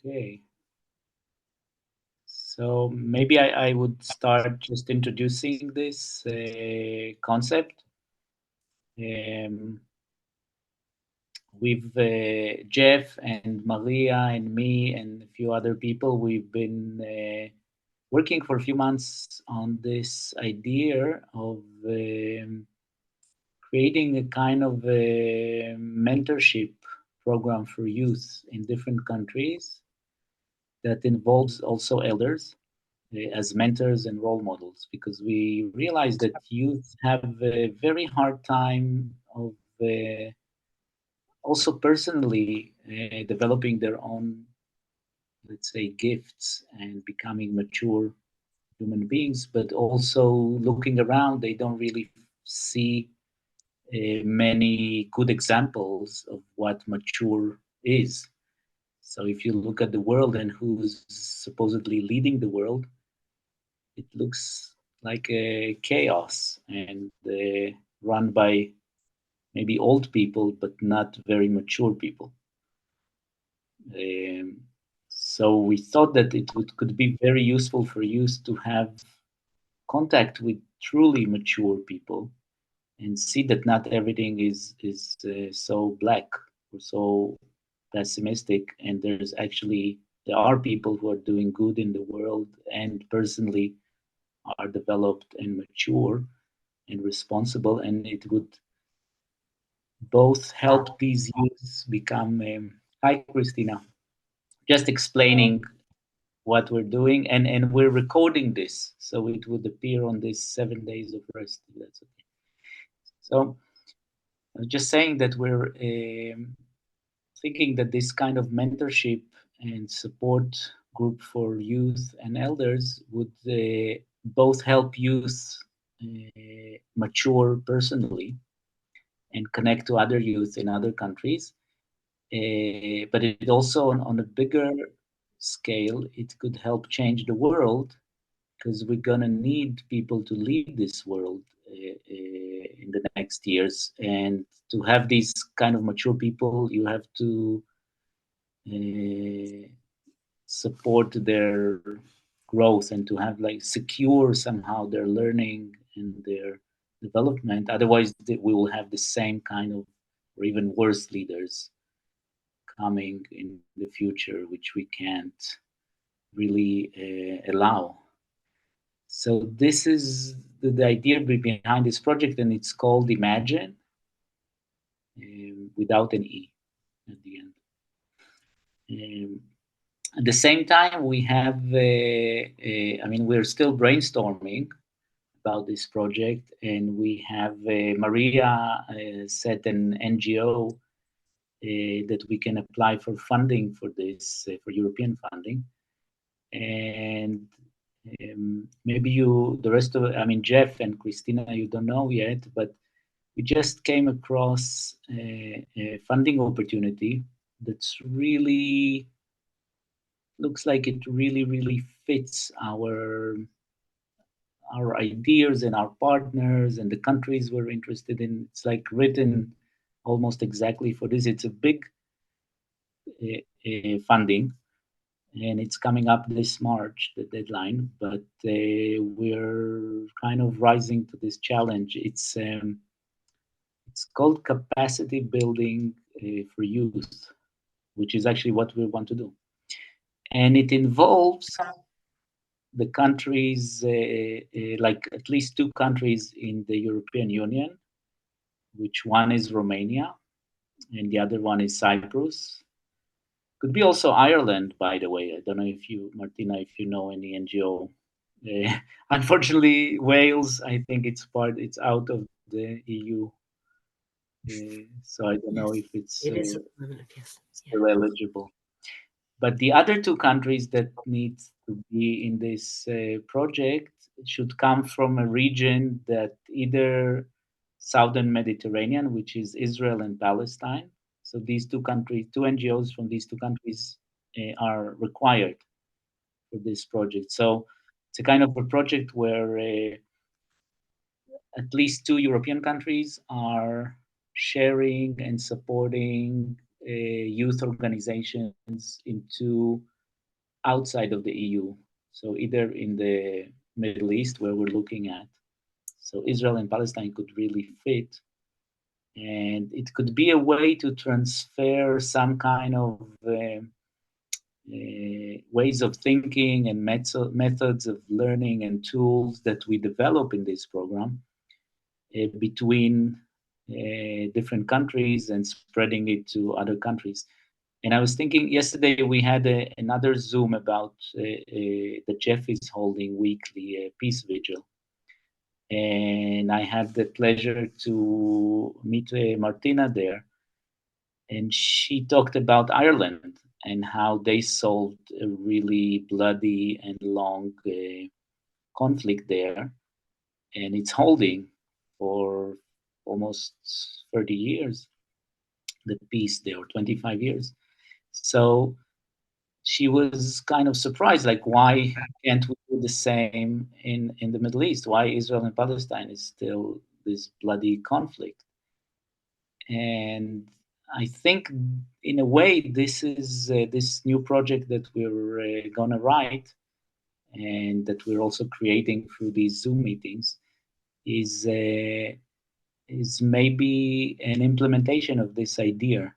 Okay. So maybe I would start just introducing this concept. Um, with Jeff and Maria and me and a few other people, we've been working for a few months on this idea of creating a kind of a mentorship program for youth in different countries that involves also elders as mentors and role models, because we realize that youth have a very hard time of also personally developing their own, let's say, gifts and becoming mature human beings, but also looking around, they don't really see many good examples of what mature is. So if you look at the world and who's supposedly leading the world, it looks like a chaos and run by maybe old people, but not very mature people. Um, so we thought that could be very useful for youth to have contact with truly mature people and see that not everything is so black or so pessimistic, and there are people who are doing good in the world and personally are developed and mature and responsible, and it would both help these youths become. Hi, Christina. Just explaining what we're doing, and we're recording this, so it would appear on this 7 days of rest. That's okay. So I was just saying that we're thinking that this kind of mentorship and support group for youth and elders would both help youth mature personally and connect to other youth in other countries. But it also, on a bigger scale, it could help change the world, because we're going to need people to lead this world in the next years. And to have these kind of mature people, you have to uh, support their growth and to have like secure somehow their learning and their development. Otherwise, we will have the same kind of or even worse leaders coming in the future, which we can't really allow. So this is the idea behind this project, and it's called Imagin, without an E at the end. At the same time, we have, I mean, we're still brainstorming about this project, and we have Maria set an NGO that we can apply for funding for this, for European funding. And maybe the rest of, I mean, Jeff and Christina, you don't know yet, but we just came across a funding opportunity that's really looks like it really fits our ideas and our partners and the countries we're interested in. It's like written almost exactly for this. It's a big funding, and it's coming up this March, the deadline. But we're kind of rising to this challenge. It's called capacity building for youth, which is actually what we want to do, and it involves the countries, like at least two countries in the European Union, which one is Romania and the other one is Cyprus. Could be also Ireland, by the way. I don't know if you, Martina, if you know any NGO. Unfortunately, Wales, I think it's out of the EU. So I don't know Yes, if it's it is. Yes, yeah. still eligible. But the other two countries that need to be in this project should come from a region that either Southern Mediterranean, which is Israel and Palestine. So these two countries, two NGOs from these two countries are required for this project. So it's a kind of a project where at least two European countries are sharing and supporting youth organizations into outside of the EU. So either in the Middle East, where we're looking at, so Israel and Palestine could really fit, and it could be a way to transfer some kind of ways of thinking and methods of learning and tools that we develop in this program between different countries and spreading it to other countries. And I was thinking yesterday we had another Zoom about the Jeff is holding weekly peace vigil, and I had the pleasure to meet Martina there, and she talked about Ireland and how they solved a really bloody and long conflict there, and it's holding for almost 30 years, the peace there, or 25 years. So she was kind of surprised, like, why can't we do the same in the Middle East? Why Israel and Palestine is still this bloody conflict? And I think, in a way, this is this new project that we're gonna write, and that we're also creating through these Zoom meetings, is maybe an implementation of this idea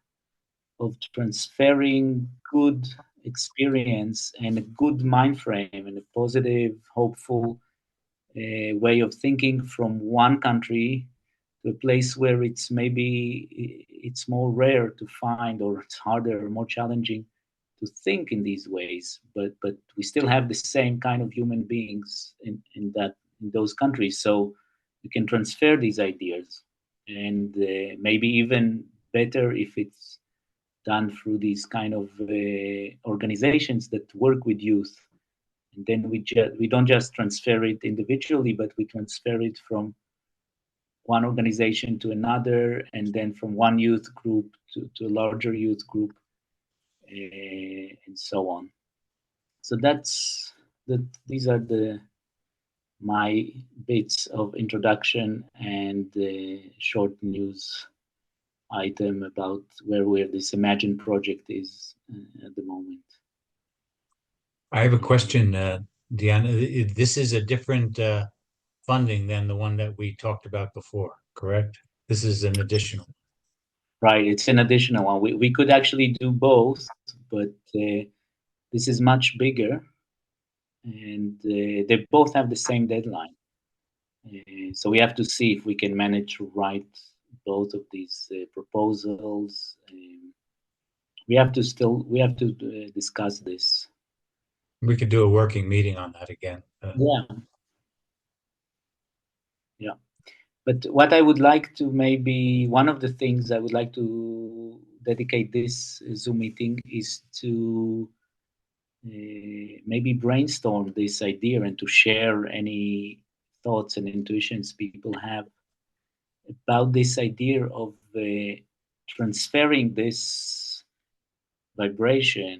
of transferring good experience and a good mind frame and a positive, hopeful way of thinking from one country to a place where it's maybe it's more rare to find, or it's harder or more challenging to think in these ways, but we still have the same kind of human beings in those countries, so we can transfer these ideas, and maybe even better if it's done through these kind of organizations that work with youth. And then we don't just transfer it individually, but we transfer it from one organization to another, and then from one youth group to a larger youth group, and so on. So these are my bits of introduction and short news item about where this Imagin project is at the moment. I have a question, Diana. This is a different funding than the one that we talked about before, correct? This is an additional. Right, it's an additional one. We could actually do both, but this is much bigger, and they both have the same deadline. So we have to see if we can manage to write both of these proposals. We have to discuss this. We could do a working meeting on that again. Yeah. But what I would like to, maybe one of the things I would like to dedicate this Zoom meeting is to maybe brainstorm this idea and to share any thoughts and intuitions people have about this idea of transferring this vibration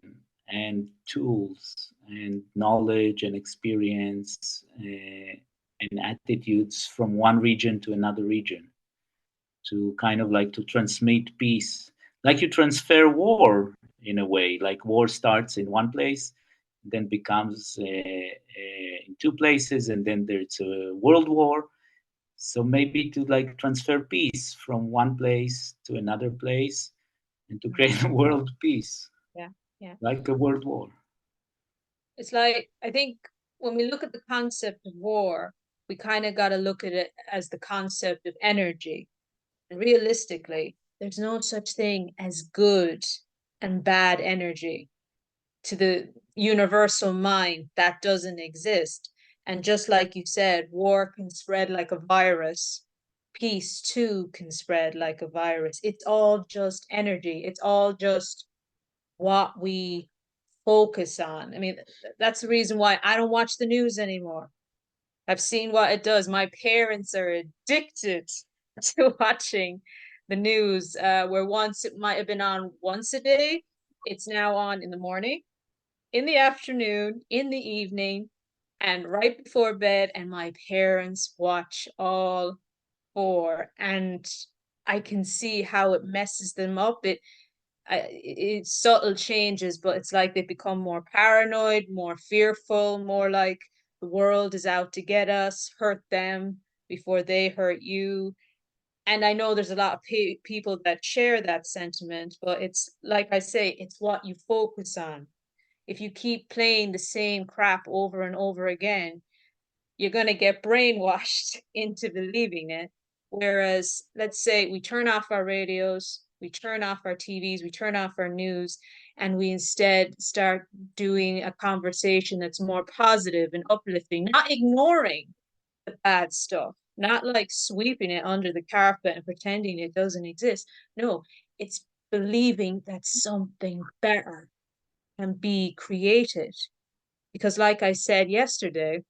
and tools and knowledge and experience and attitudes from one region to another region, to kind of like to transmit peace, like you transfer war in a way, like war starts in one place, then becomes in two places, and then there's a world war. So maybe to like transfer peace from one place to another place, and to create a world peace. Yeah. Like a world war. It's like, I think when we look at the concept of war, we kind of got to look at it as the concept of energy. And realistically, there's no such thing as good and bad energy. To the universal mind, that doesn't exist. And just like you said, war can spread like a virus. Peace too can spread like a virus. It's all just energy. It's all just what we focus on. I mean, that's the reason why I don't watch the news anymore. I've seen what it does. My parents are addicted to watching the news, where once it might have been on once a day, it's now on in the morning, in the afternoon, in the evening, and right before bed, and my parents watch all four, and I can see how it messes them up. It's subtle changes, but it's like they become more paranoid, more fearful, more like the world is out to get us, hurt them before they hurt you. And I know there's a lot of people that share that sentiment, but it's like I say, it's what you focus on. If you keep playing the same crap over and over again, you're going to get brainwashed into believing it. Whereas, let's say we turn off our radios, we turn off our TVs, we turn off our news, and we instead start doing a conversation that's more positive and uplifting, not ignoring the bad stuff, not like sweeping it under the carpet and pretending it doesn't exist. No, it's believing that something better can be created. Because, like I said yesterday,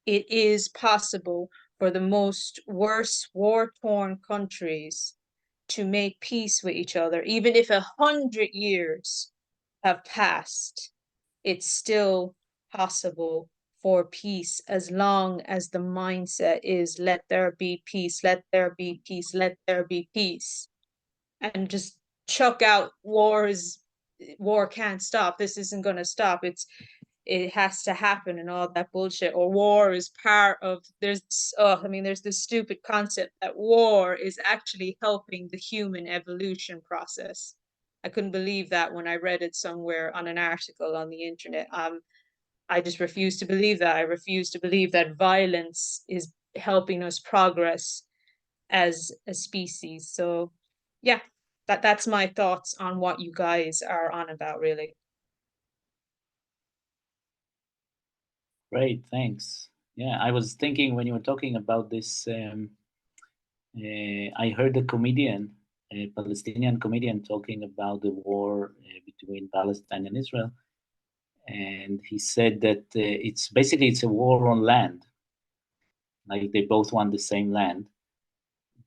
it is possible for the most worst war-torn countries to make peace with each other. Even if 100 years have passed, it's still possible for peace, as long as the mindset is let there be peace, let there be peace, let there be peace. And just chuck out wars, war can't stop, this isn't going to stop, it has to happen and all that bullshit, or war is part of, there's this stupid concept that war is actually helping the human evolution process. I couldn't believe that when I read it somewhere on an article on the internet. I just refuse to believe that. I refuse to believe that violence is helping us progress as a species. So yeah, that's my thoughts on what you guys are on about, really. Great, thanks. Yeah, I was thinking when you were talking about this, I heard a Palestinian comedian, talking about the war between Palestine and Israel, and he said that it's a war on land, like they both want the same land.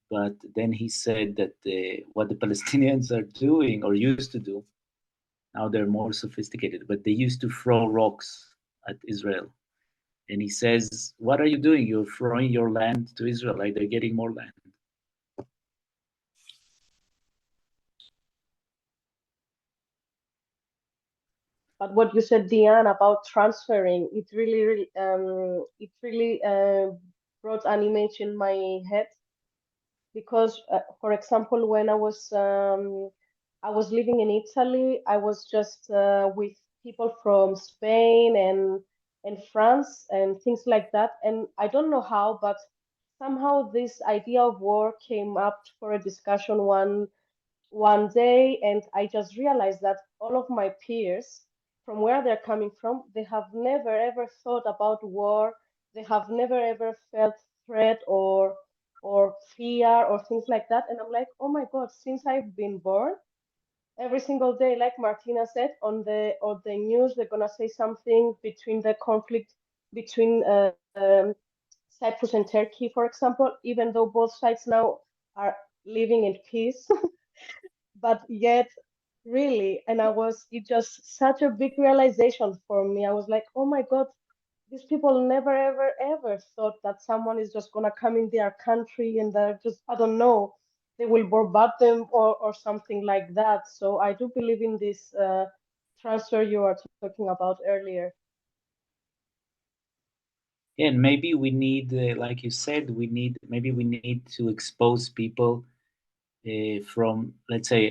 But then he said that what the Palestinians are doing or used to do, now they're more sophisticated, but they used to throw rocks at Israel. And he says, "What are you doing? You're throwing your land to Israel, like they're getting more land." But what you said, Diane, about transferring, it really brought an image in my head because, for example, when I was living in Italy, I was just with people from Spain and France and things like that, and I don't know how, but somehow this idea of war came up for a discussion one day, and I just realized that all of my peers, from where they're coming from, they have never ever thought about war. They have never ever felt threat or fear or things like that. And I'm like, oh my God, since I've been born, every single day, like Martina said, on the news, they're gonna say something between the conflict between Cyprus and Turkey, for example, even though both sides now are living in peace. But yet really, and it just such a big realization for me. I was like, oh my God, these people never ever ever thought that someone is just gonna come in their country and they're just, I don't know, they will bombard them or something like that. So I do believe in this transfer you were talking about earlier. Yeah, and maybe we need, like you said, maybe we need to expose people from, let's say,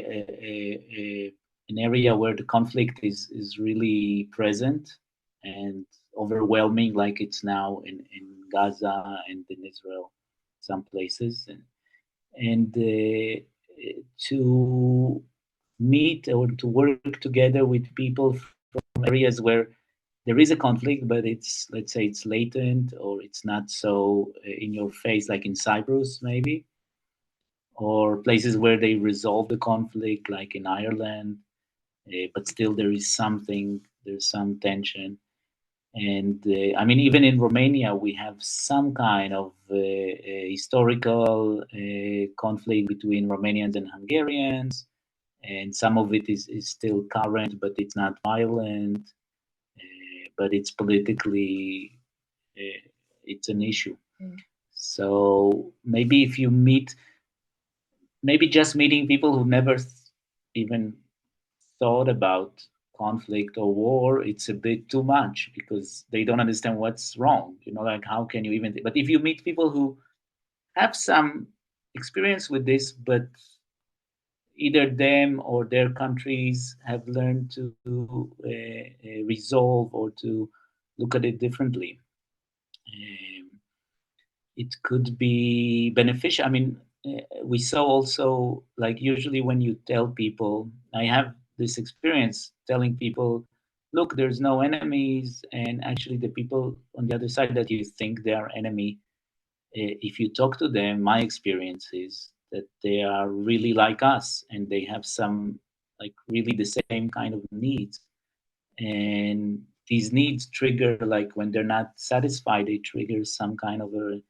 an area where the conflict is really present and overwhelming, like it's now in Gaza and in Israel, some places, and to meet or to work together with people from areas where there is a conflict, but it's, let's say, it's latent or it's not so in your face, like in Cyprus, maybe, or places where they resolve the conflict, like in Ireland, but still there's some tension. And I mean, even in Romania, we have some kind of historical conflict between Romanians and Hungarians, and some of it is still current, but it's not violent, but it's politically it's an issue. So maybe if you meet, maybe just meeting people who never even thought about conflict or war, it's a bit too much because they don't understand what's wrong. Like how can you even? But if you meet people who have some experience with this, but either them or their countries have learned to resolve or to look at it differently, it could be beneficial. I mean, we saw also, like, usually when you tell people, I have this experience telling people, look, there's no enemies, and actually the people on the other side that you think they are enemy, if you talk to them, my experience is that they are really like us and they have some, like, really the same kind of needs. And these needs trigger, like, when they're not satisfied, they trigger some kind of a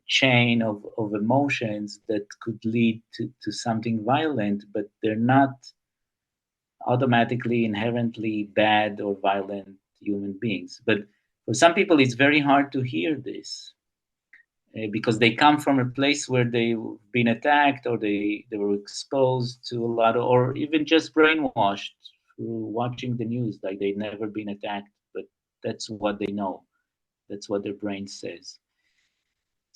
chain of emotions that could lead to something violent, but they're not automatically inherently bad or violent human beings. But for some people, it's very hard to hear this because they come from a place where they've been attacked or they were exposed to a lot of, or even just brainwashed through watching the news, like they've never been attacked, but that's what they know. That's what their brain says.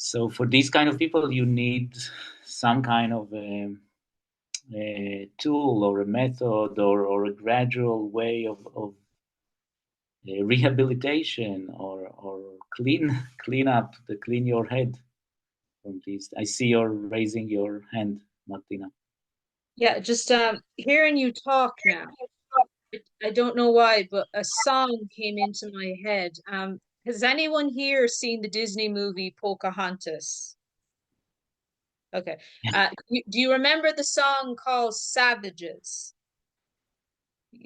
So for these kind of people, you need some kind of a tool or a method or a gradual way of rehabilitation or clean your head from these. I see you're raising your hand, Martina. Yeah, just hearing you talk now. I don't know why, but a song came into my head. Has anyone here seen the Disney movie Pocahontas? Okay. Do you remember the song called Savages?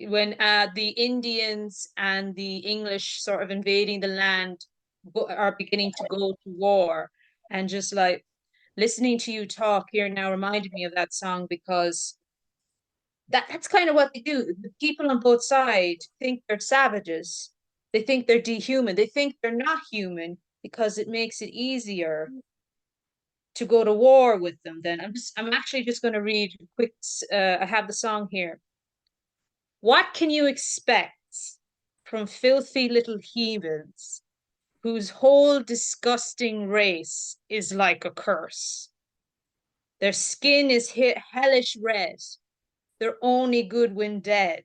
When the Indians and the English sort of invading the land are beginning to go to war, and just like listening to you talk here now reminded me of that song because that's kind of what they do. The people on both sides think they're savages. They think they're dehuman. They think they're not human because it makes it easier to go to war with them. Then I'm actually just going to read a quick. I have the song here. What can you expect from filthy little heathens whose whole disgusting race is like a curse? Their skin is hellish red. They're only good when dead.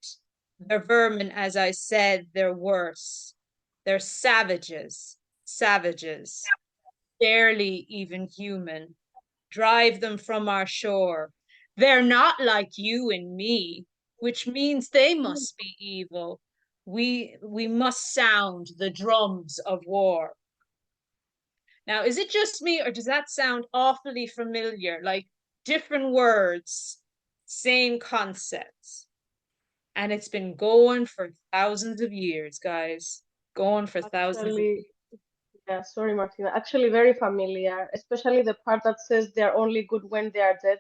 They're vermin, as I said, they're worse. They're savages, savages, barely even human. Drive them from our shore. They're not like you and me, which means they must be evil. We must sound the drums of war. Now, is it just me, or does that sound awfully familiar? Like different words, same concepts. And it's been going for thousands of years, guys. Going for thousands of Actually, years. yeah, sorry, Martina. Actually, very familiar, especially the part that says they're only good when they are dead.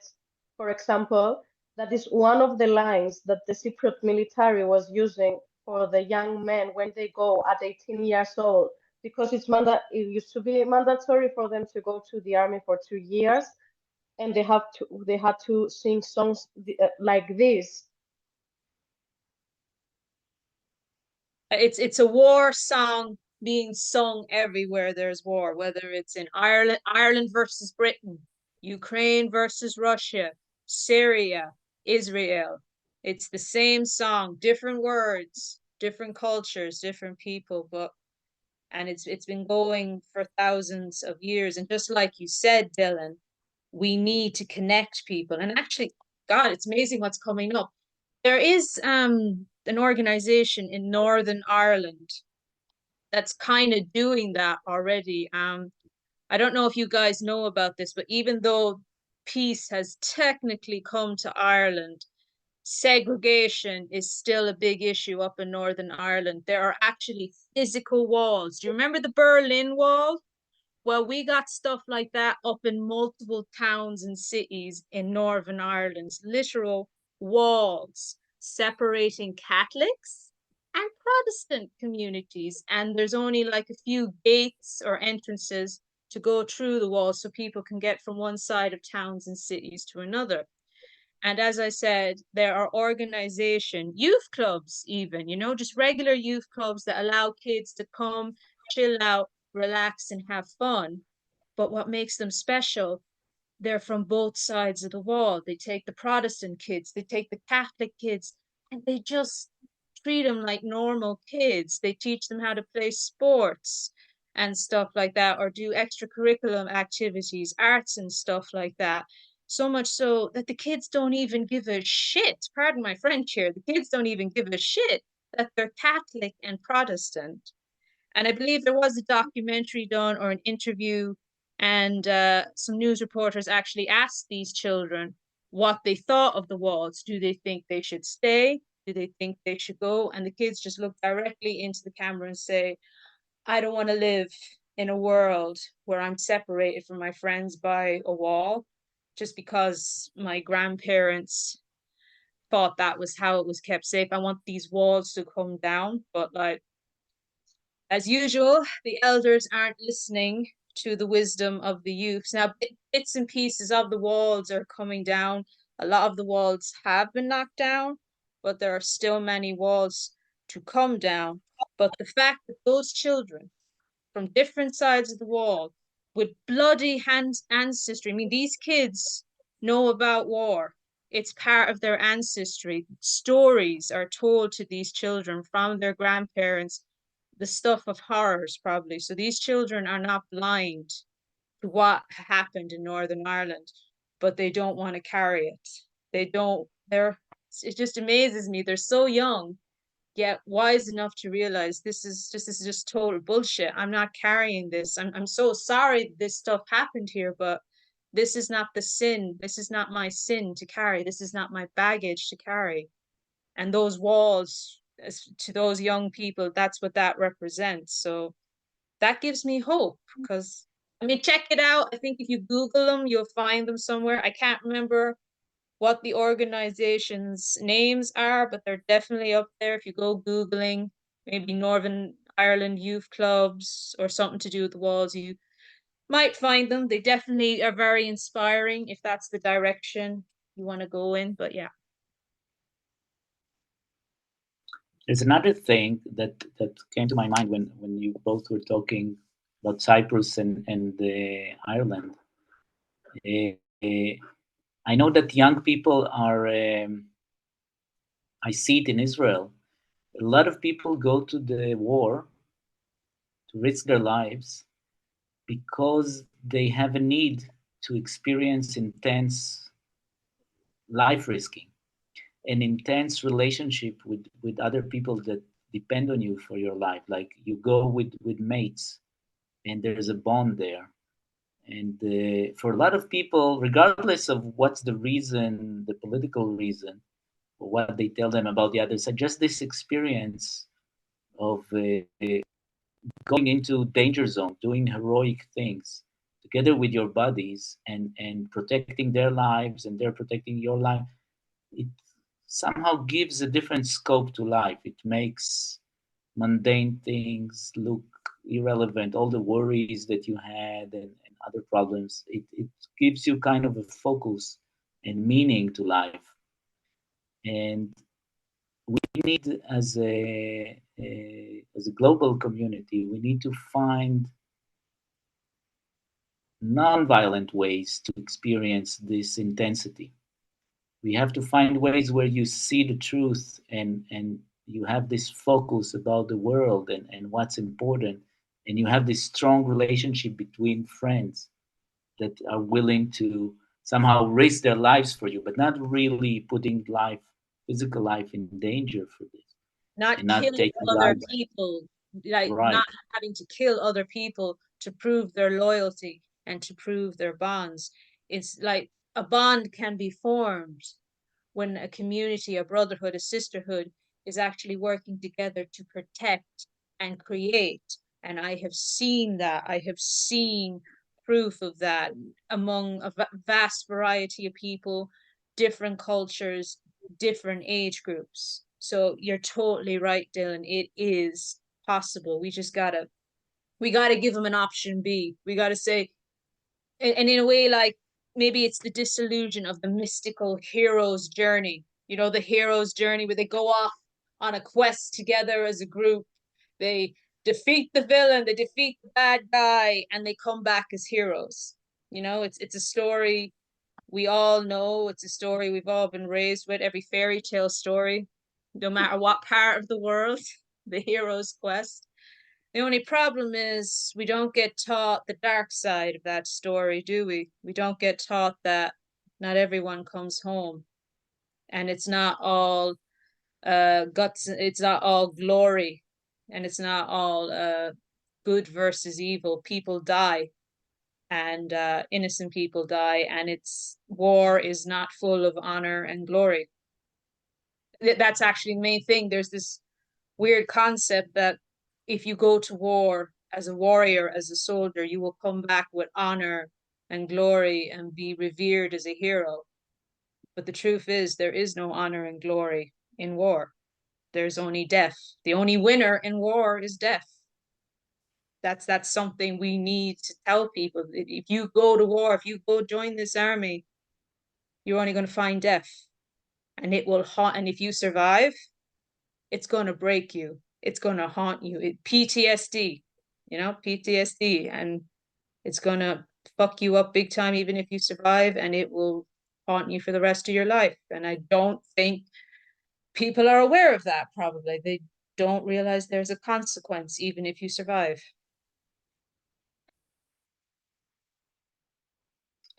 For example, that is one of the lines that the Cypriot military was using for the young men when they go at 18 years old, because it used to be mandatory for them to go to the army for 2 years, and they had to sing songs like this. It's a war song being sung everywhere there's war, whether it's in Ireland versus Britain, Ukraine versus Russia, Syria, Israel. It's the same song, different words, different cultures, different people, but and it's been going for thousands of years. And just like you said, Dylan, we need to connect people. And actually, God, it's amazing what's coming up. There is an organization in Northern Ireland that's kind of doing that already. I don't know if you guys know about this, but even though peace has technically come to Ireland, segregation is still a big issue up in Northern Ireland. There are actually physical walls. Do you remember the Berlin Wall? Well, we got stuff like that up in multiple towns and cities in Northern Ireland, literal walls separating Catholics and Protestant communities, and there's only like a few gates or entrances to go through the walls so people can get from one side of towns and cities to another. And as I said, there are organization, youth clubs, even, you know, just regular youth clubs that allow kids to come, chill out, relax, and have fun. But what makes them special, they're from both sides of the wall. They take the Protestant kids, they take the Catholic kids, and they just treat them like normal kids. They teach them how to play sports and stuff like that, or do extracurricular activities, arts and stuff like that. So much so that the kids don't even give a shit. Pardon my French here. The kids don't even give a shit that they're Catholic and Protestant. And I believe there was a documentary done or an interview, and some news reporters actually asked these children what they thought of the walls. Do they think they should stay? Do they think they should go? And the kids just look directly into the camera and say, I don't want to live in a world where I'm separated from my friends by a wall just because my grandparents thought that was how it was kept safe. I want these walls to come down. But like, as usual, the elders aren't listening to the wisdom of the youths. Now, bits and pieces of the walls are coming down. A lot of the walls have been knocked down, but there are still many walls to come down. But the fact that those children from different sides of the wall with bloody ancestry, I mean, these kids know about war. It's part of their ancestry. Stories are told to these children from their grandparents, the stuff of horrors, probably. So these children are not blind to what happened in Northern Ireland, but they don't want to carry it. They don't, it just amazes me. They're so young, yet wise enough to realize this is just total bullshit. I'm not carrying this. I'm so sorry this stuff happened here, but this is not the sin. This is not my sin to carry. This is not my baggage to carry. And those walls, to those young people, that's what that represents. So that gives me hope, because I mean, check it out. I think if you Google them, you'll find them somewhere. I can't remember what the organizations' names are, but they're definitely up there. If you go Googling, maybe Northern Ireland Youth Clubs or something to do with the walls, you might find them. They definitely are very inspiring if that's the direction you want to go in. But yeah. There's another thing that came to my mind when you both were talking about Cyprus and Ireland. I know that young people are. I see it in Israel. A lot of people go to the war to risk their lives because they have a need to experience intense life risking, an intense relationship with other people that depend on you for your life. Like you go with mates, and there's a bond there. And for a lot of people, regardless of what's the reason, the political reason, or what they tell them about the others, just this experience of going into danger zone, doing heroic things together with your buddies, and protecting their lives, and they're protecting your life. It somehow gives a different scope to life. It makes mundane things look irrelevant. All the worries that you had, and other problems, it gives you kind of a focus and meaning to life. And we need, as a global community, we need to find non-violent ways to experience this intensity. We have to find ways where you see the truth, and you have this focus about the world, and what's important, and you have this strong relationship between friends that are willing to somehow risk their lives for you, but not really putting physical life in danger for this, Not and not killing taking other lives. people, like Right. not having to kill other people to prove their loyalty and to prove their bonds. It's like a bond can be formed when a community, a brotherhood, a sisterhood is actually working together to protect and create. And I have seen that. I have seen proof of that among a vast variety of people, different cultures, different age groups. So you're totally right, Dylan. It is possible. We gotta give them an option B. We gotta say, and in a way, like maybe it's the disillusion of the mystical hero's journey. You know, the hero's journey where they go off on a quest together as a group. They defeat the villain, they defeat the bad guy, and they come back as heroes. You know, it's a story we all know. It's a story we've all been raised with. Every fairy tale story, no matter what part of the world, the hero's quest. The only problem is we don't get taught the dark side of that story, do we? We don't get taught that not everyone comes home, and it's not all guts, it's not all glory, and it's not all good versus evil. People die, and innocent people die, and it's war is not full of honor and glory. That's actually the main thing. There's this weird concept that if you go to war as a warrior, as a soldier, you will come back with honor and glory and be revered as a hero. But the truth is, there is no honor and glory in war. There's only death. The only winner in war is death. That's something we need to tell people. If you go to war, if you go join this army, you're only going to find death, and it will haunt. And if you survive, it's going to break you. It's going to haunt you. PTSD, PTSD, and it's going to fuck you up big time, even if you survive, and it will haunt you for the rest of your life. And I don't think people are aware of that. Probably they don't realize there's a consequence, even if you survive.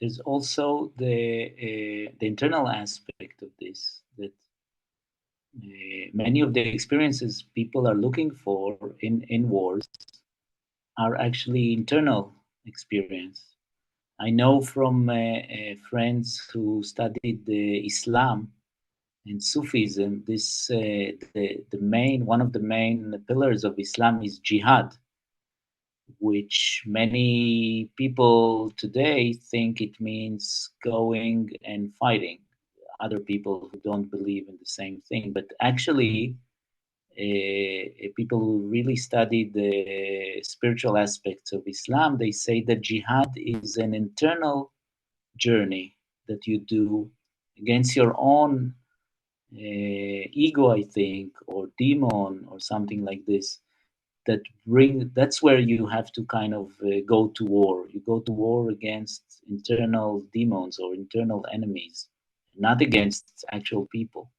There's also the internal aspect of this, that many of the experiences people are looking for in wars are actually internal experience. I know from friends who studied Islam and Sufism, one of the main pillars of Islam is jihad, which many people today think it means going and fighting other people who don't believe in the same thing. But actually, people who really study the spiritual aspects of Islam, they say that jihad is an internal journey that you do against your own ego, I think, or demon, or something like this. That's where you have to kind of go to war. You go to war against internal demons or internal enemies, not against actual people.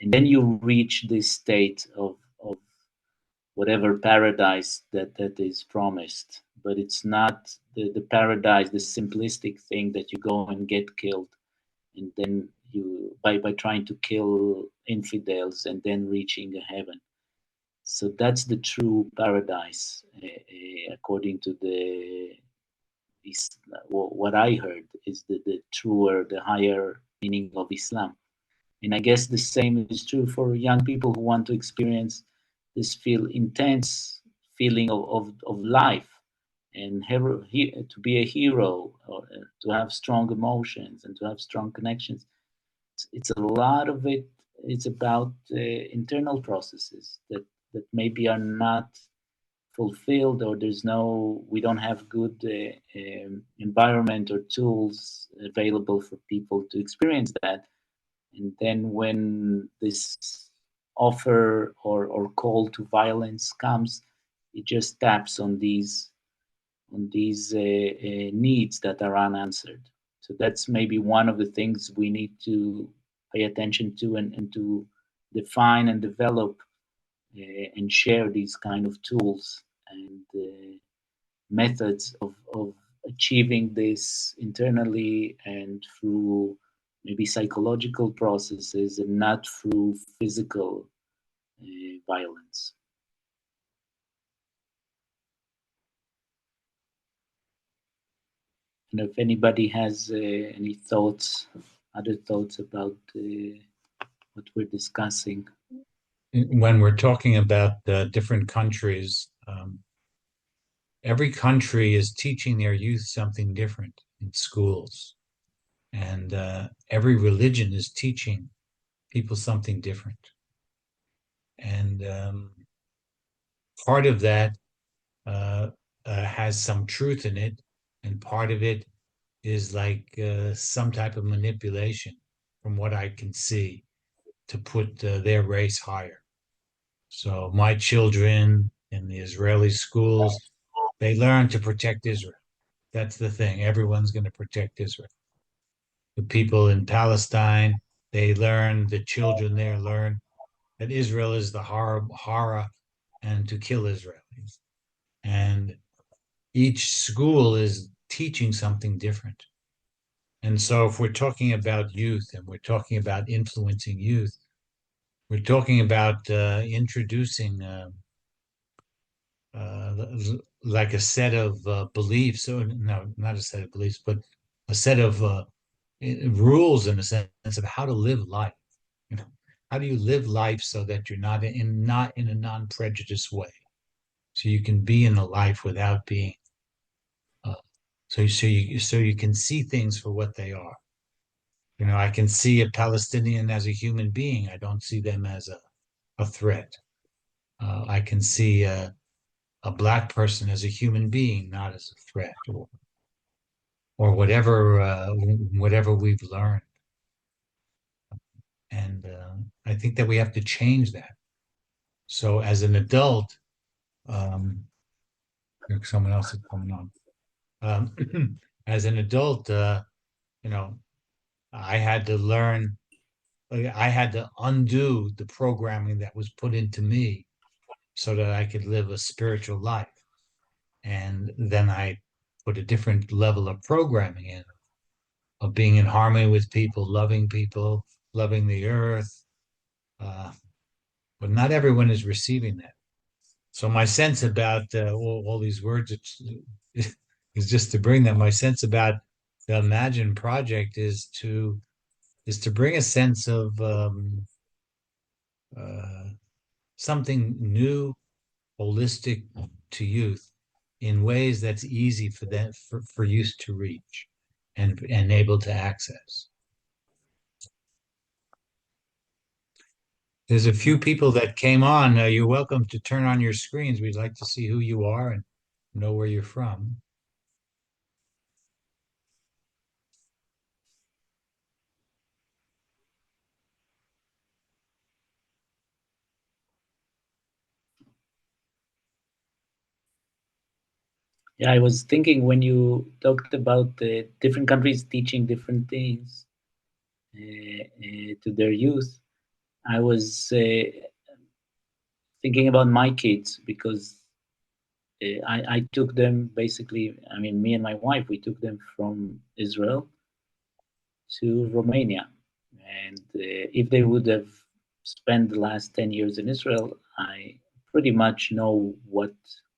And then you reach this state of whatever paradise that is promised. But it's not the paradise, the simplistic thing that you go and get killed, and then you by trying to kill infidels and then reaching a heaven. So that's the true paradise, according to what I heard is the truer, the higher meaning of Islam. And I guess the same is true for young people who want to experience this intense feeling of life, and to be a hero, or to have strong emotions and to have strong connections. It's a lot of it. It's about internal processes that maybe are not fulfilled, or we don't have good environment or tools available for people to experience that. And then when this offer or call to violence comes, it just taps on these needs that are unanswered. So that's maybe one of the things we need to pay attention to, and to define and develop and share these kind of tools and methods of achieving this internally and through maybe psychological processes, and not through physical violence. And if anybody has any thoughts, other thoughts about what we're discussing. When we're talking about different countries, every country is teaching their youth something different in schools. And every religion is teaching people something different. And part of that has some truth in it, and part of it is like some type of manipulation, from what I can see, to put their race higher. So my children in the Israeli schools, they learn to protect Israel. That's the thing. Everyone's going to protect Israel. The people in Palestine, the children there learn that Israel is the horror and to kill Israelis. And each school is teaching something different. And so if we're talking about youth and we're talking about influencing youth, we're talking about introducing like a set of beliefs, or no, not a set of beliefs, but a set of rules in a sense of how to live life. You know, how do you live life so that you're not in a non-prejudiced way, so you can be in the life without being so you can see things for what they are. You know, I can see a Palestinian as a human being. I don't see them as a threat. I can see a black person as a human being, not as a threat, or whatever we've learned. And I think that we have to change that. So as an adult, someone else is coming on. As an adult, you know, I had to learn. I had to undo the programming that was put into me so that I could live a spiritual life. And then I put a different level of programming in, of being in harmony with people, loving the earth. But not everyone is receiving that. So my sense about all these words is just to bring them. My sense about the Imagine project is to bring a sense of uh, something new, holistic to youth in ways that's easy for them for youth to reach and able to access. There's a few people that came on. You're welcome to turn on your screens. We'd like to see who you are and know where you're from. Yeah, I was thinking when you talked about the different countries teaching different things to their youth, I was thinking about my kids because I took them basically. I mean, me and my wife, we took them from Israel to Romania, and if they would have spent the last 10 years in Israel, I pretty much know what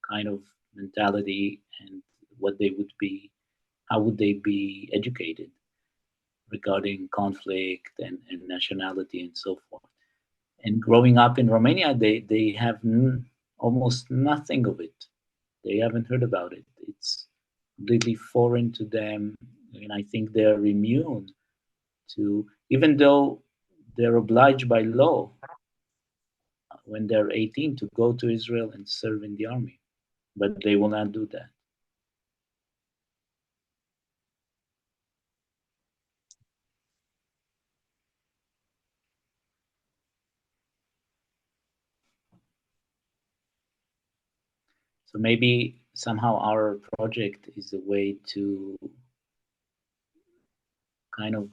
kind of mentality and what they would be, how would they be educated regarding conflict and nationality and so forth. And growing up in Romania, they have almost nothing of it. They haven't heard about it. It's completely foreign to them. And I think they're immune to, even though they're obliged by law when they're 18 to go to Israel and serve in the army, but they will not do that. So maybe somehow our project is a way to kind of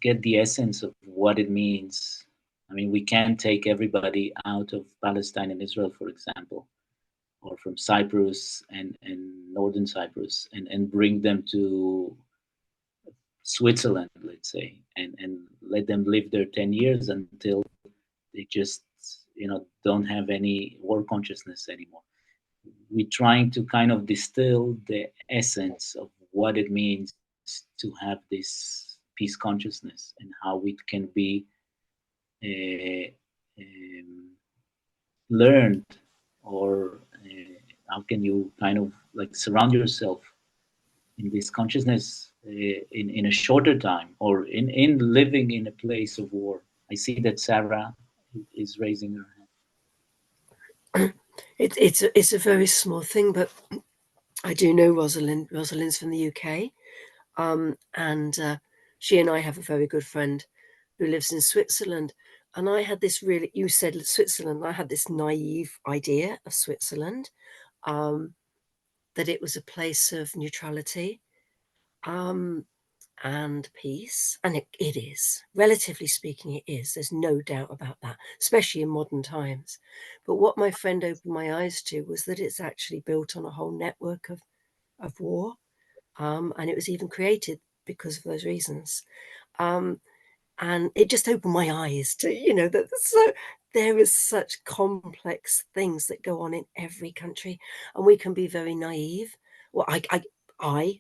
get the essence of what it means. I mean, we can't take everybody out of Palestine and Israel, for example, or from Cyprus and northern Cyprus, and bring them to Switzerland, let's say, and let them live there 10 years until they just, don't have any war consciousness anymore. We're trying to kind of distill the essence of what it means to have this peace consciousness and how it can be learned, or how can you kind of like surround yourself in this consciousness in a shorter time, or in living in a place of war. I see that Sarah is raising her hand. It's a very small thing, but I do know Rosalind. Rosalind's from the UK, and she and I have a very good friend who lives in Switzerland. And I had this really, you said Switzerland, I had this naive idea of Switzerland, that it was a place of neutrality and peace. And it is, relatively speaking, it is. There's no doubt about that, especially in modern times. But what my friend opened my eyes to was that it's actually built on a whole network of war. And it was even created because of those reasons. And it just opened my eyes to, that so there is such complex things that go on in every country, and we can be very naive. Well,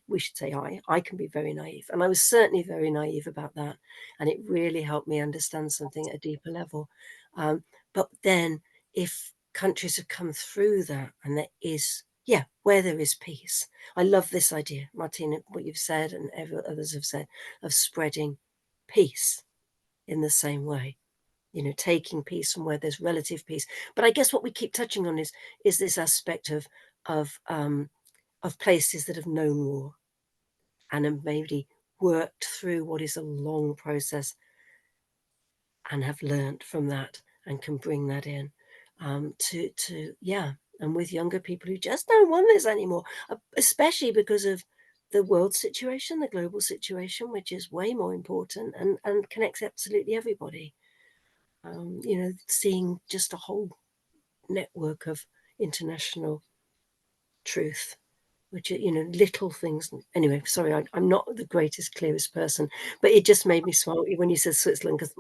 we should say I can be very naive, and I was certainly very naive about that, and it really helped me understand something at a deeper level. But then, if countries have come through that, and there is, where there is peace, I love this idea, Martina, what you've said, and others have said, of spreading peace in the same way, taking peace from where there's relative peace. But I guess what we keep touching on is this aspect of places that have known war and have maybe worked through what is a long process and have learned from that and can bring that in and with younger people who just don't want this anymore, especially because of the world situation, the global situation, which is way more important and connects absolutely everybody. Seeing just a whole network of international truth, which are, little things. Anyway, sorry, I'm not the greatest, clearest person, but it just made me smile when you said Switzerland, because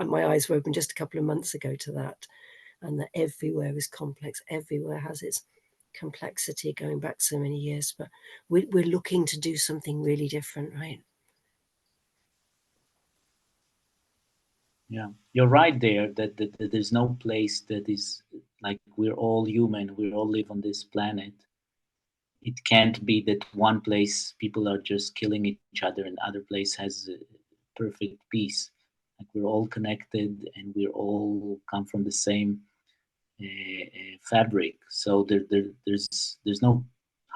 my eyes were open just a couple of months ago to that, and that everywhere is complex. Everywhere has its complexity going back so many years, but we're looking to do something really different, right? Yeah, you're right there that there's no place that is like we're all human, we all live on this planet. It can't be that one place people are just killing each other and other place has perfect peace. Like we're all connected and we all come from the same fabric. So there's no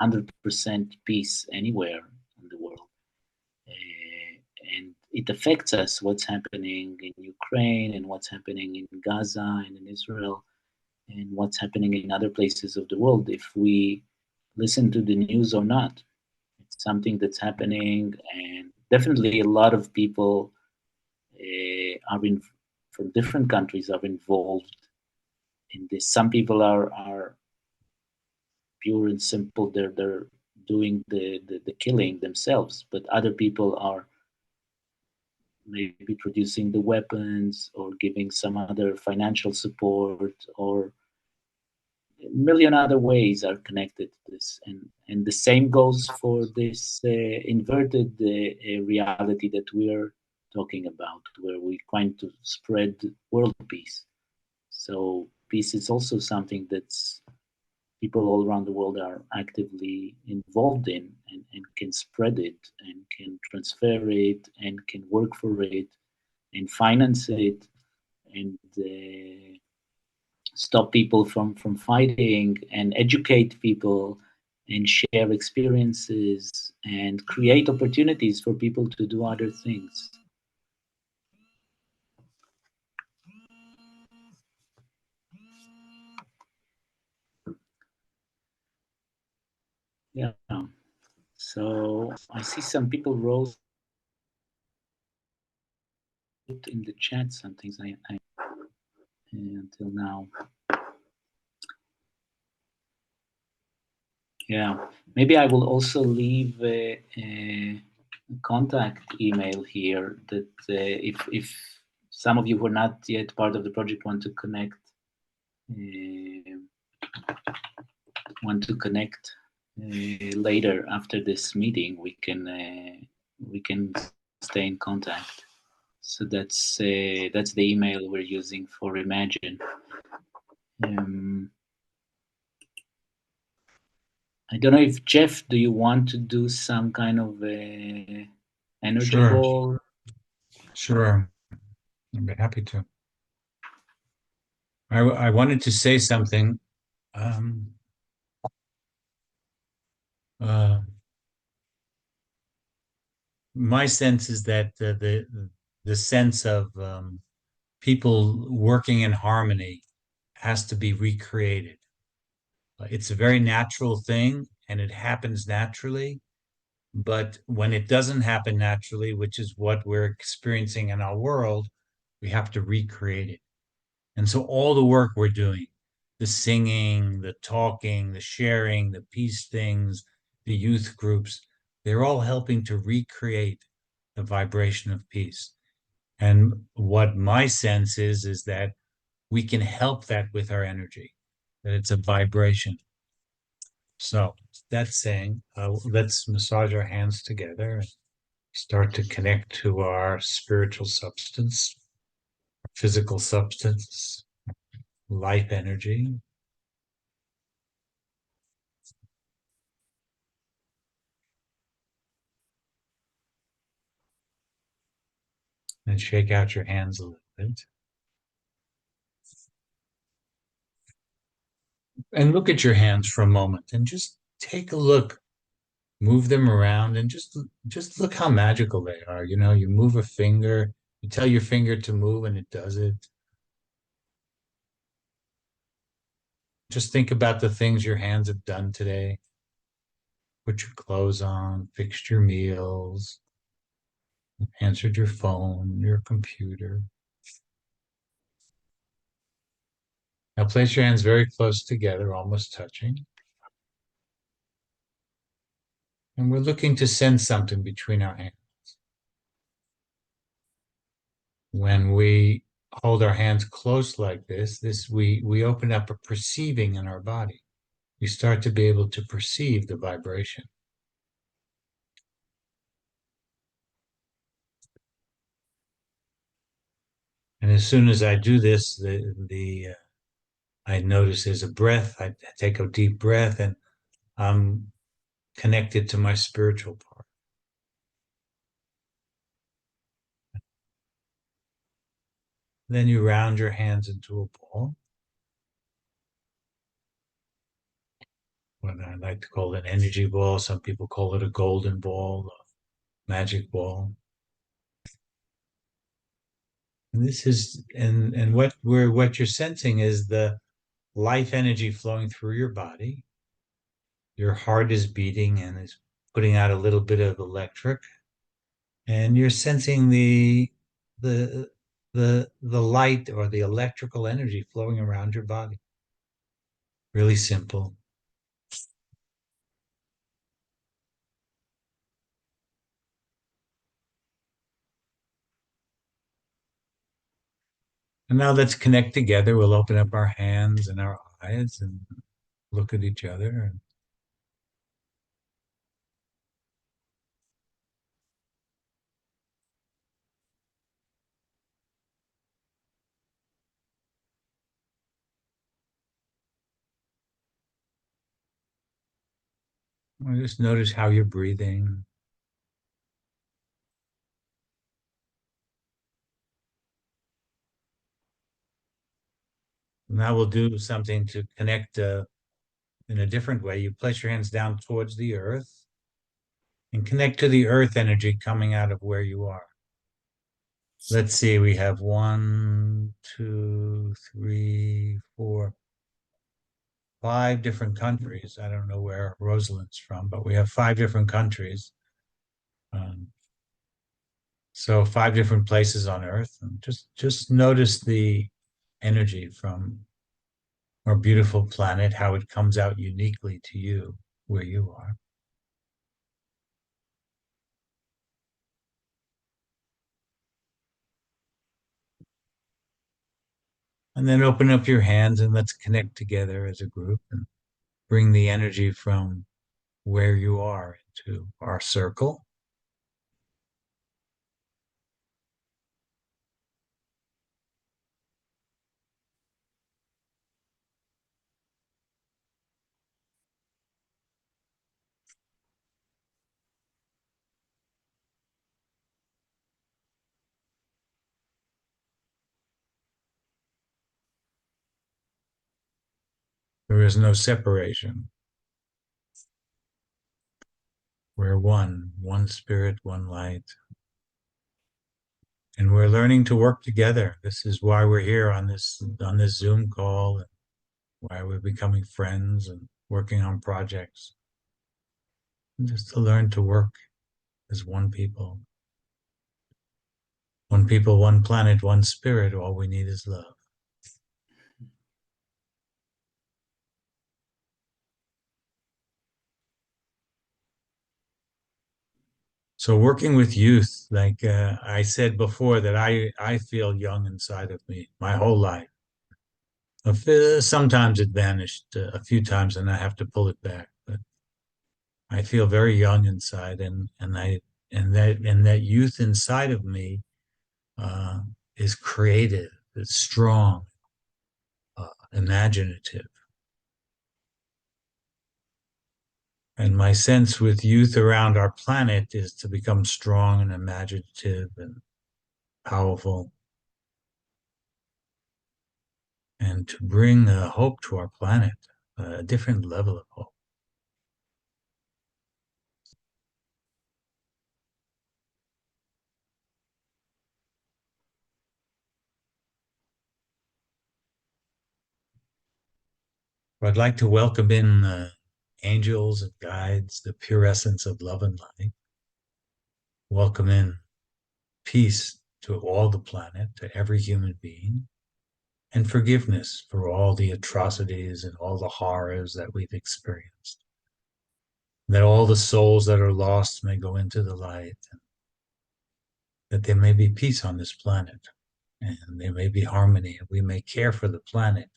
100% peace anywhere in the world. And it affects us what's happening in Ukraine and what's happening in Gaza and in Israel and what's happening in other places of the world if we listen to the news or not. It's something that's happening, and definitely a lot of people from different countries are involved in this. Some people are pure and simple; they're doing the killing themselves, but other people are maybe producing the weapons or giving some other financial support, or a million other ways are connected to this. And the same goes for this inverted reality that we're talking about, where we're trying to spread world peace. So peace is also something that's people all around the world are actively involved in, and can spread it and can transfer it and can work for it and finance it and stop people from fighting and educate people and share experiences and create opportunities for people to do other things. Yeah. So I see some people wrote in the chat some things I until now. Yeah, maybe I will also leave a contact email here that if some of you who are not yet part of the project want to connect later after this meeting, we can stay in contact. So that's the email we're using for Imagin. I don't know if Jeff, do you want to do some kind of energy Sure. ball? Sure. I'd be happy to. I wanted to say something. Um, uh, my sense is that the sense of people working in harmony has to be recreated. It's a very natural thing, and it happens naturally. But when it doesn't happen naturally, which is what we're experiencing in our world, we have to recreate it. And so all the work we're doing, the singing, the talking, the sharing, the peace things, the youth groups, they're all helping to recreate the vibration of peace. And what my sense is that we can help that with our energy, that it's a vibration. So that's saying, let's massage our hands together and start to connect to our spiritual substance, physical substance, life energy. And shake out your hands a little bit. And look at your hands for a moment and just take a look. Move them around and just look how magical they are. You know, you move a finger, you tell your finger to move and it does it. Just think about the things your hands have done today. Put your clothes on, fixed your meals, answered your phone, your computer. Now place your hands very close together, almost touching. And we're looking to send something between our hands. When we hold our hands close like this we open up a perceiving in our body. We start to be able to perceive the vibration. And as soon as I do this, I notice there's a breath. I take a deep breath and I'm connected to my spiritual part. Then you round your hands into a ball. What I like to call it an energy ball. Some people call it a golden ball, a magic ball. And this is and what you're sensing is the life energy flowing through your body. Your heart is beating and is putting out a little bit of electric, and you're sensing the the light or the electrical energy flowing around your body. Really simple. And now let's connect together. We'll open up our hands and our eyes and look at each other. And just notice how you're breathing. Now we'll do something to connect in a different way. You place your hands down towards the earth and connect to the earth energy coming out of where you are. Let's see, we have 1, 2, 3, 4, 5 different countries. I don't know where Rosalind's from, but we have 5 different countries. So 5 different places on Earth. And just notice the energy from our beautiful planet, how it comes out uniquely to you where you are. And then open up your hands and let's connect together as a group and bring the energy from where you are into our circle. There is no separation. We're one spirit, one light. And we're learning to work together. This is why we're here on this Zoom call, and why we're becoming friends and working on projects. Just to learn to work as one people. One people, one planet, one spirit. All we need is love. So working with youth, like I said before, that I feel young inside of me my whole life. Sometimes it vanished a few times, and I have to pull it back. But I feel very young inside, and that youth inside of me uh, is creative, it's strong, imaginative. And my sense with youth around our planet is to become strong and imaginative and powerful, and to bring hope to our planet, a different level of hope. I'd like to welcome in angels and guides, the pure essence of love and light. Welcome in peace to all the planet, to every human being, and forgiveness for all the atrocities and all the horrors that we've experienced. That all the souls that are lost may go into the light, and that there may be peace on this planet, and there may be harmony, and we may care for the planet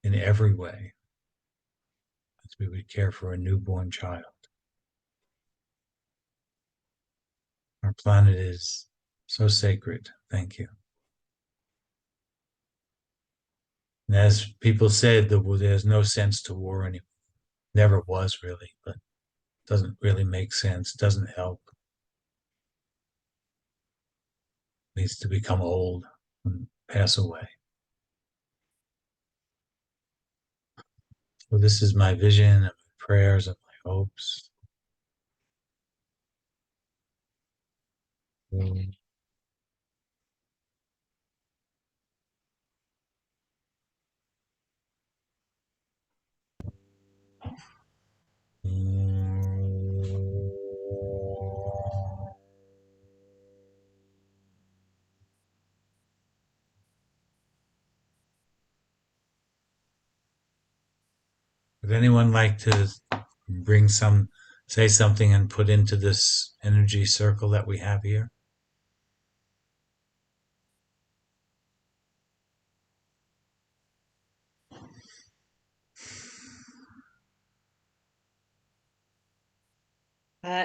in every way, as we would care for a newborn child. Our planet is so sacred. Thank you. And as people said, there's no sense to war anymore. Never was really, but doesn't really make sense, doesn't help. Needs to become old and pass away. So this is my vision and my prayers and my hopes. Would anyone like to say something and put into this energy circle that we have here?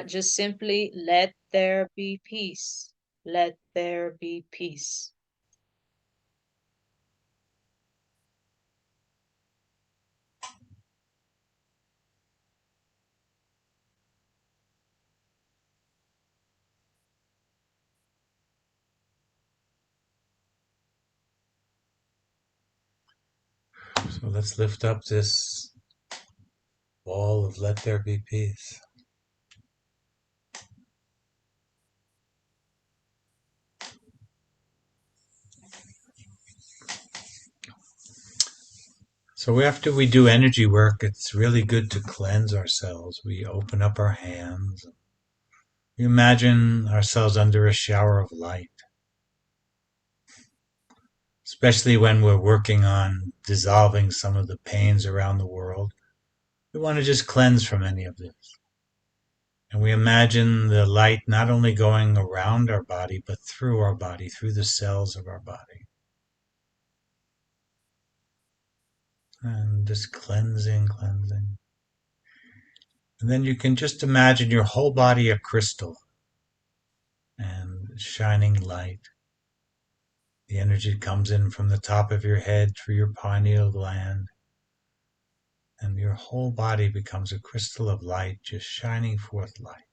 Just simply let there be peace. Let there be peace. So let's lift up this ball of let there be peace. So after we do energy work, it's really good to cleanse ourselves. We open up our hands. We imagine ourselves under a shower of light, especially when we're working on dissolving some of the pains around the world. We want to just cleanse from any of this. And we imagine the light not only going around our body, but through our body, through the cells of our body. And just cleansing. And then you can just imagine your whole body a crystal and shining light. The energy comes in from the top of your head through your pineal gland, and your whole body becomes a crystal of light, just shining forth light.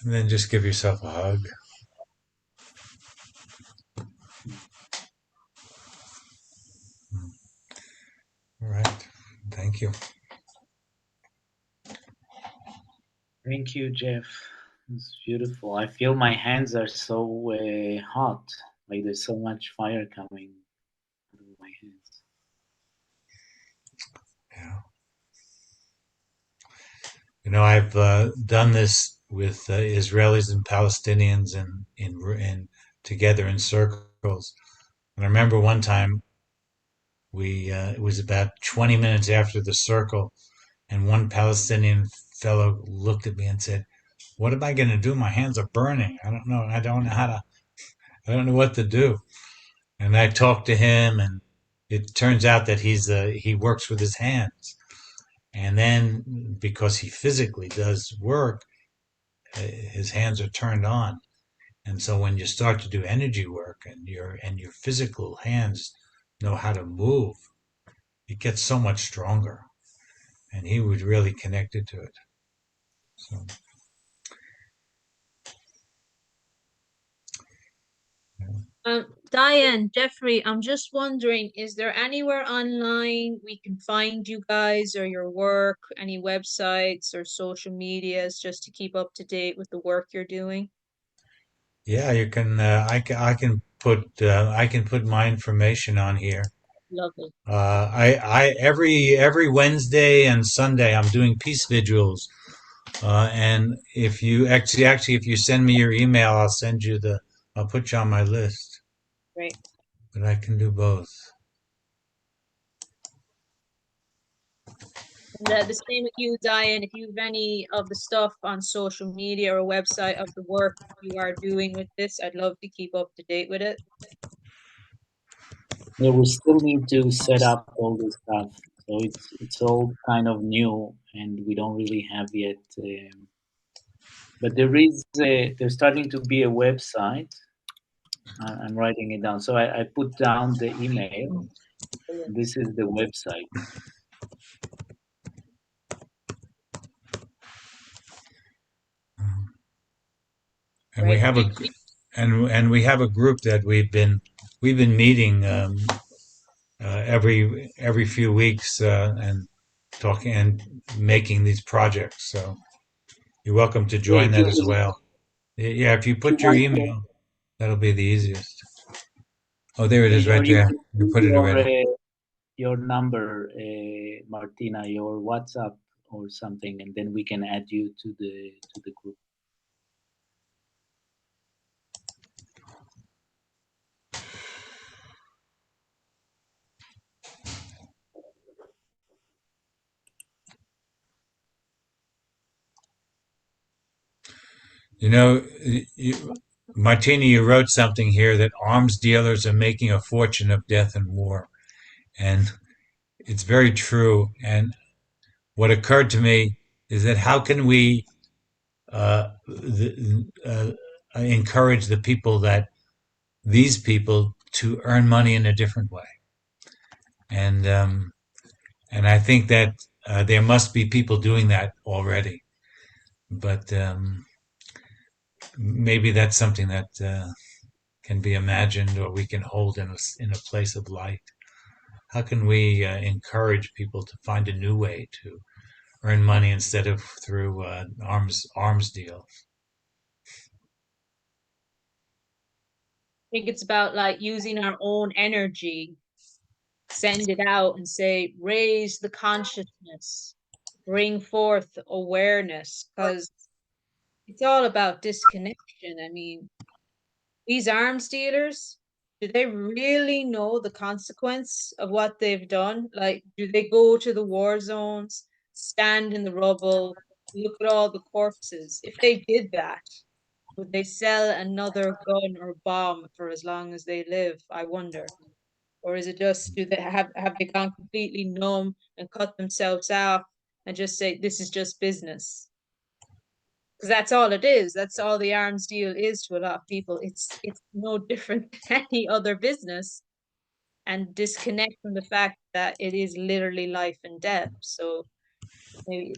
And then just give yourself a hug. All right. Thank you. Thank you, Jeff. It's beautiful. I feel my hands are so hot. Like there's so much fire coming out of my hands. Yeah. I've done this with Israelis and Palestinians in together in circles. And I remember one time it was about 20 minutes after the circle, and one Palestinian fellow looked at me and said, "What am I going to do? My hands are burning. I don't know. I don't know what to do." And I talked to him, and it turns out that he works with his hands. And then because he physically does work, his hands are turned on. And so when you start to do energy work and your physical hands know how to move, it gets so much stronger. And he was really connected to it. So Diane, Jeffrey, I'm just wondering, is there anywhere online we can find you guys or your work, any websites or social medias just to keep up to date with the work you're doing? yeah, you can. I can put my information on here. Lovely. I every Wednesday and Sunday I'm doing peace vigils. And if you actually if you send me your email, I'll put you on my list. Great. But I can do both. And the same with you, Diane. If you have any of the stuff on social media or website of the work you are doing with this, I'd love to keep up to date with it. Yeah, we still need to set up all this stuff. So it's all kind of new, and we don't really have yet. But there's starting to be a website. I'm writing it down. So I put down the email. This is the website. And we Great. have a Thank you. and we have a group that we've been meeting every few weeks and talking and making these projects. So you're welcome to Yeah, join that as well. Yeah, if you if you put your want email, that'll be the easiest. Oh, there it is, or right you there. can You use put it already. your number, Martina, your WhatsApp or something, and then we can add you to the group. You know, Martina, you wrote something here that arms dealers are making a fortune of death and war. And it's very true. And what occurred to me is that how can we encourage these people to earn money in a different way? And I think that there must be people doing that already. But maybe that's something that can be imagined or we can hold in a place of light. How can we encourage people to find a new way to earn money instead of through arms deals? I think it's about like using our own energy, send it out and say, raise the consciousness, bring forth awareness, because it's all about disconnection. I mean, these arms dealers, do they really know the consequence of what they've done? Like, do they go to the war zones, stand in the rubble, look at all the corpses? If they did that, would they sell another gun or bomb for as long as they live? I wonder. Or is it just, do they have they gone completely numb and cut themselves off and just say this is just business? Because that's all it is. That's all the arms deal is to a lot of people. It's no different than any other business, and disconnect from the fact that it is literally life and death. So maybe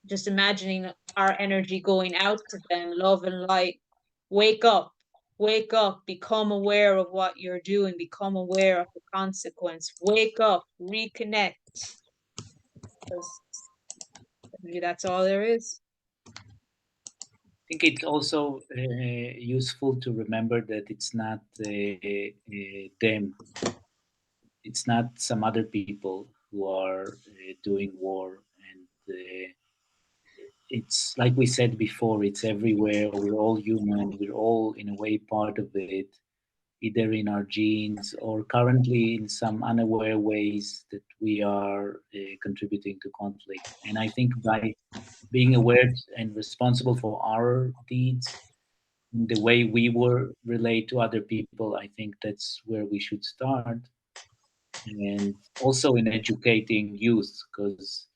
just imagining our energy going out to them, love and light. Wake up, wake up, become aware of what you're doing, become aware of the consequence. Wake up, reconnect. Because maybe that's all there is. I think it's also useful to remember that it's not them, it's not some other people who are doing war, and it's like we said before, it's everywhere. We're all human, we're all in a way part of it, either in our genes or currently in some unaware ways that we are contributing to conflict. And I think by being aware and responsible for our deeds, the way we were relate to other people, I think that's where we should start. And also in educating youth, because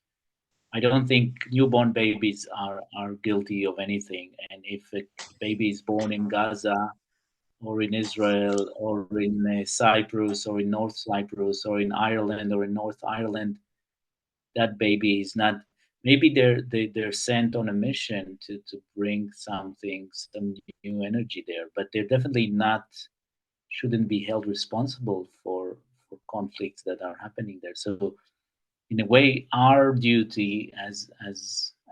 I don't think newborn babies are guilty of anything. And if a baby is born in Gaza or in Israel or in Cyprus or in North Cyprus or in Ireland or in North Ireland, that baby is not. Maybe they're sent on a mission to bring something, some new energy there, but they're definitely not, shouldn't be held responsible for conflicts that are happening there. So in a way, our duty as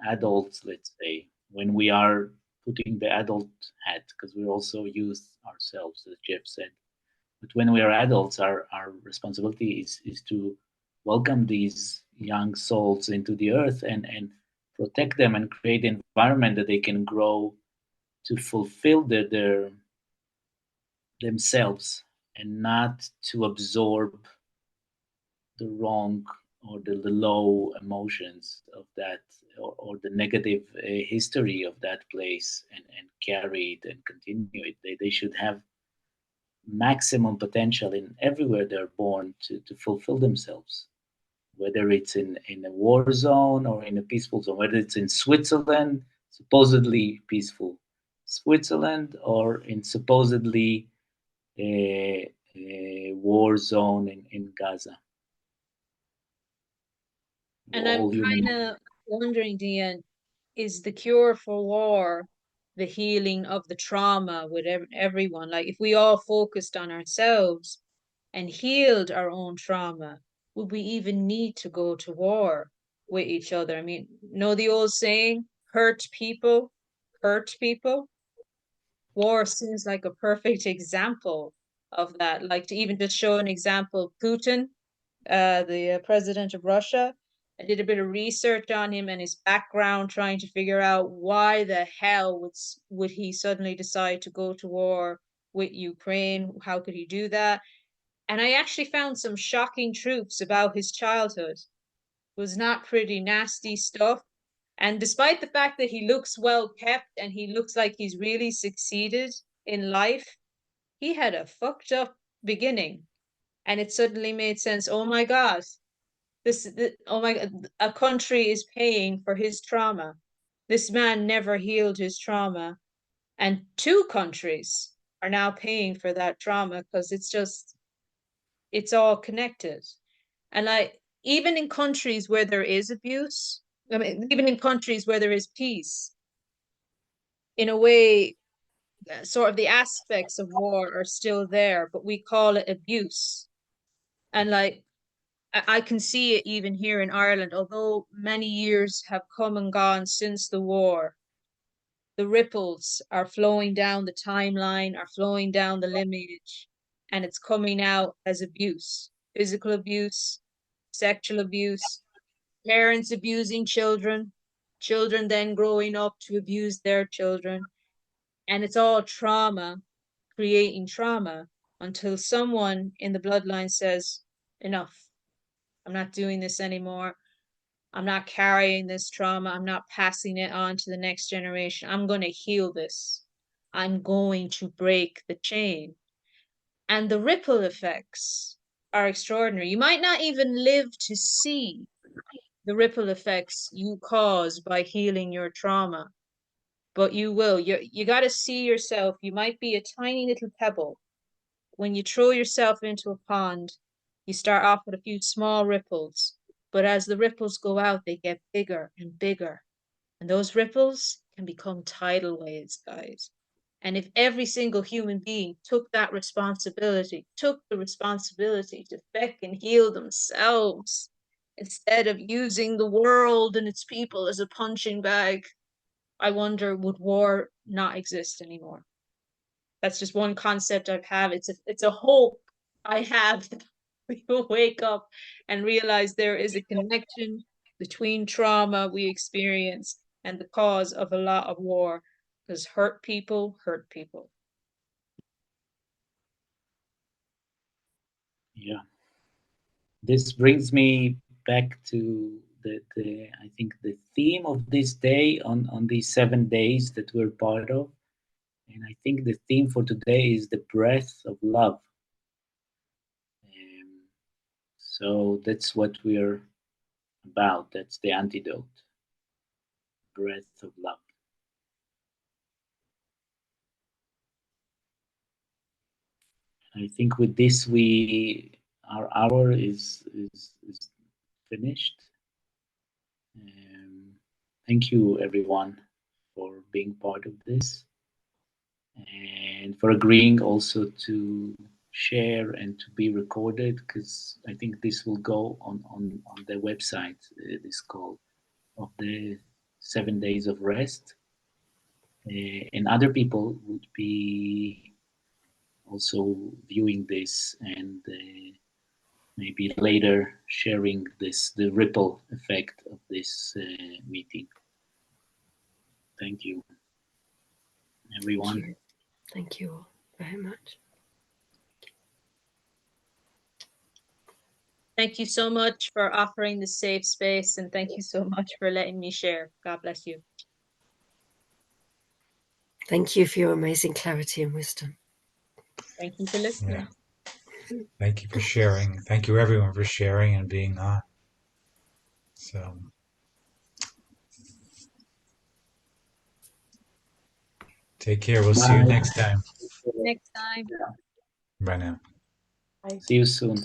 adults, let's say, when we are putting the adult hat, because we're also youth ourselves, as Jeff said, but when we are adults, our responsibility is to welcome these young souls into the earth and protect them and create an environment that they can grow to fulfill their themselves and not to absorb the wrong or the low emotions of that, or the negative history of that place, and carry it and continue it. They should have maximum potential in everywhere they're born to fulfill themselves, whether it's in a war zone or in a peaceful zone, whether it's in Switzerland, supposedly peaceful Switzerland, or in supposedly a war zone in Gaza. And We're I'm all human. kind of wondering, Diane, is the cure for war the healing of the trauma with everyone? Like, if we all focused on ourselves and healed our own trauma, would we even need to go to war with each other? I mean, know the old saying, hurt people, hurt people? War seems like a perfect example of that. Like, to even just show an example, Putin, the president of Russia. I did a bit of research on him and his background, trying to figure out why the hell would he suddenly decide to go to war with Ukraine? How could he do that? And I actually found some shocking truths about his childhood. It was not pretty nasty stuff. And despite the fact that he looks well kept and he looks like he's really succeeded in life, he had a fucked up beginning. And it suddenly made sense. Oh my God, oh my God, a country is paying for his trauma. This man never healed his trauma. And two countries are now paying for that trauma because it's all connected. And even in countries where there is abuse, I mean, even in countries where there is peace, in a way, sort of the aspects of war are still there, but we call it abuse. And I can see it even here in Ireland, although many years have come and gone since the war, the ripples are flowing down the timeline, are flowing down the lineage, and it's coming out as abuse, physical abuse, sexual abuse, parents abusing children, children then growing up to abuse their children. And it's all trauma, creating trauma until someone in the bloodline says, enough, I'm not doing this anymore. I'm not carrying this trauma. I'm not passing it on to the next generation. I'm going to heal this. I'm going to break the chain. And the ripple effects are extraordinary. You might not even live to see the ripple effects you cause by healing your trauma, but you will. You got to see yourself. You might be a tiny little pebble. When you throw yourself into a pond, you start off with a few small ripples, but as the ripples go out, they get bigger and bigger. And those ripples can become tidal waves, guys. And if every single human being took the responsibility to feck and heal themselves instead of using the world and its people as a punching bag, I wonder, would war not exist anymore? That's just one concept I have. It's a hope I have that we will wake up and realize there is a connection between trauma we experience and the cause of a lot of war, because hurt people hurt people. Yeah. This brings me back to the I think the theme of this day on these 7 days that we're part of. And I think the theme for today is the breath of love. So that's what we're about. That's the antidote. Breath of love. I think with this our hour is finished. Thank you everyone for being part of this and for agreeing also to share and to be recorded, because I think this will go on the website, this call of the 7 days of rest, and other people would be also viewing this and maybe later sharing the ripple effect of this meeting. Thank you, everyone. Thank you all very much. Thank you so much for offering the safe space, and thank you so much for letting me share. God bless you. Thank you for your amazing clarity and wisdom. Thank you for listening. Yeah. Thank you for sharing. Thank you everyone for sharing and being on. So take care. We'll see you next time. Next time. Bye now. See you soon.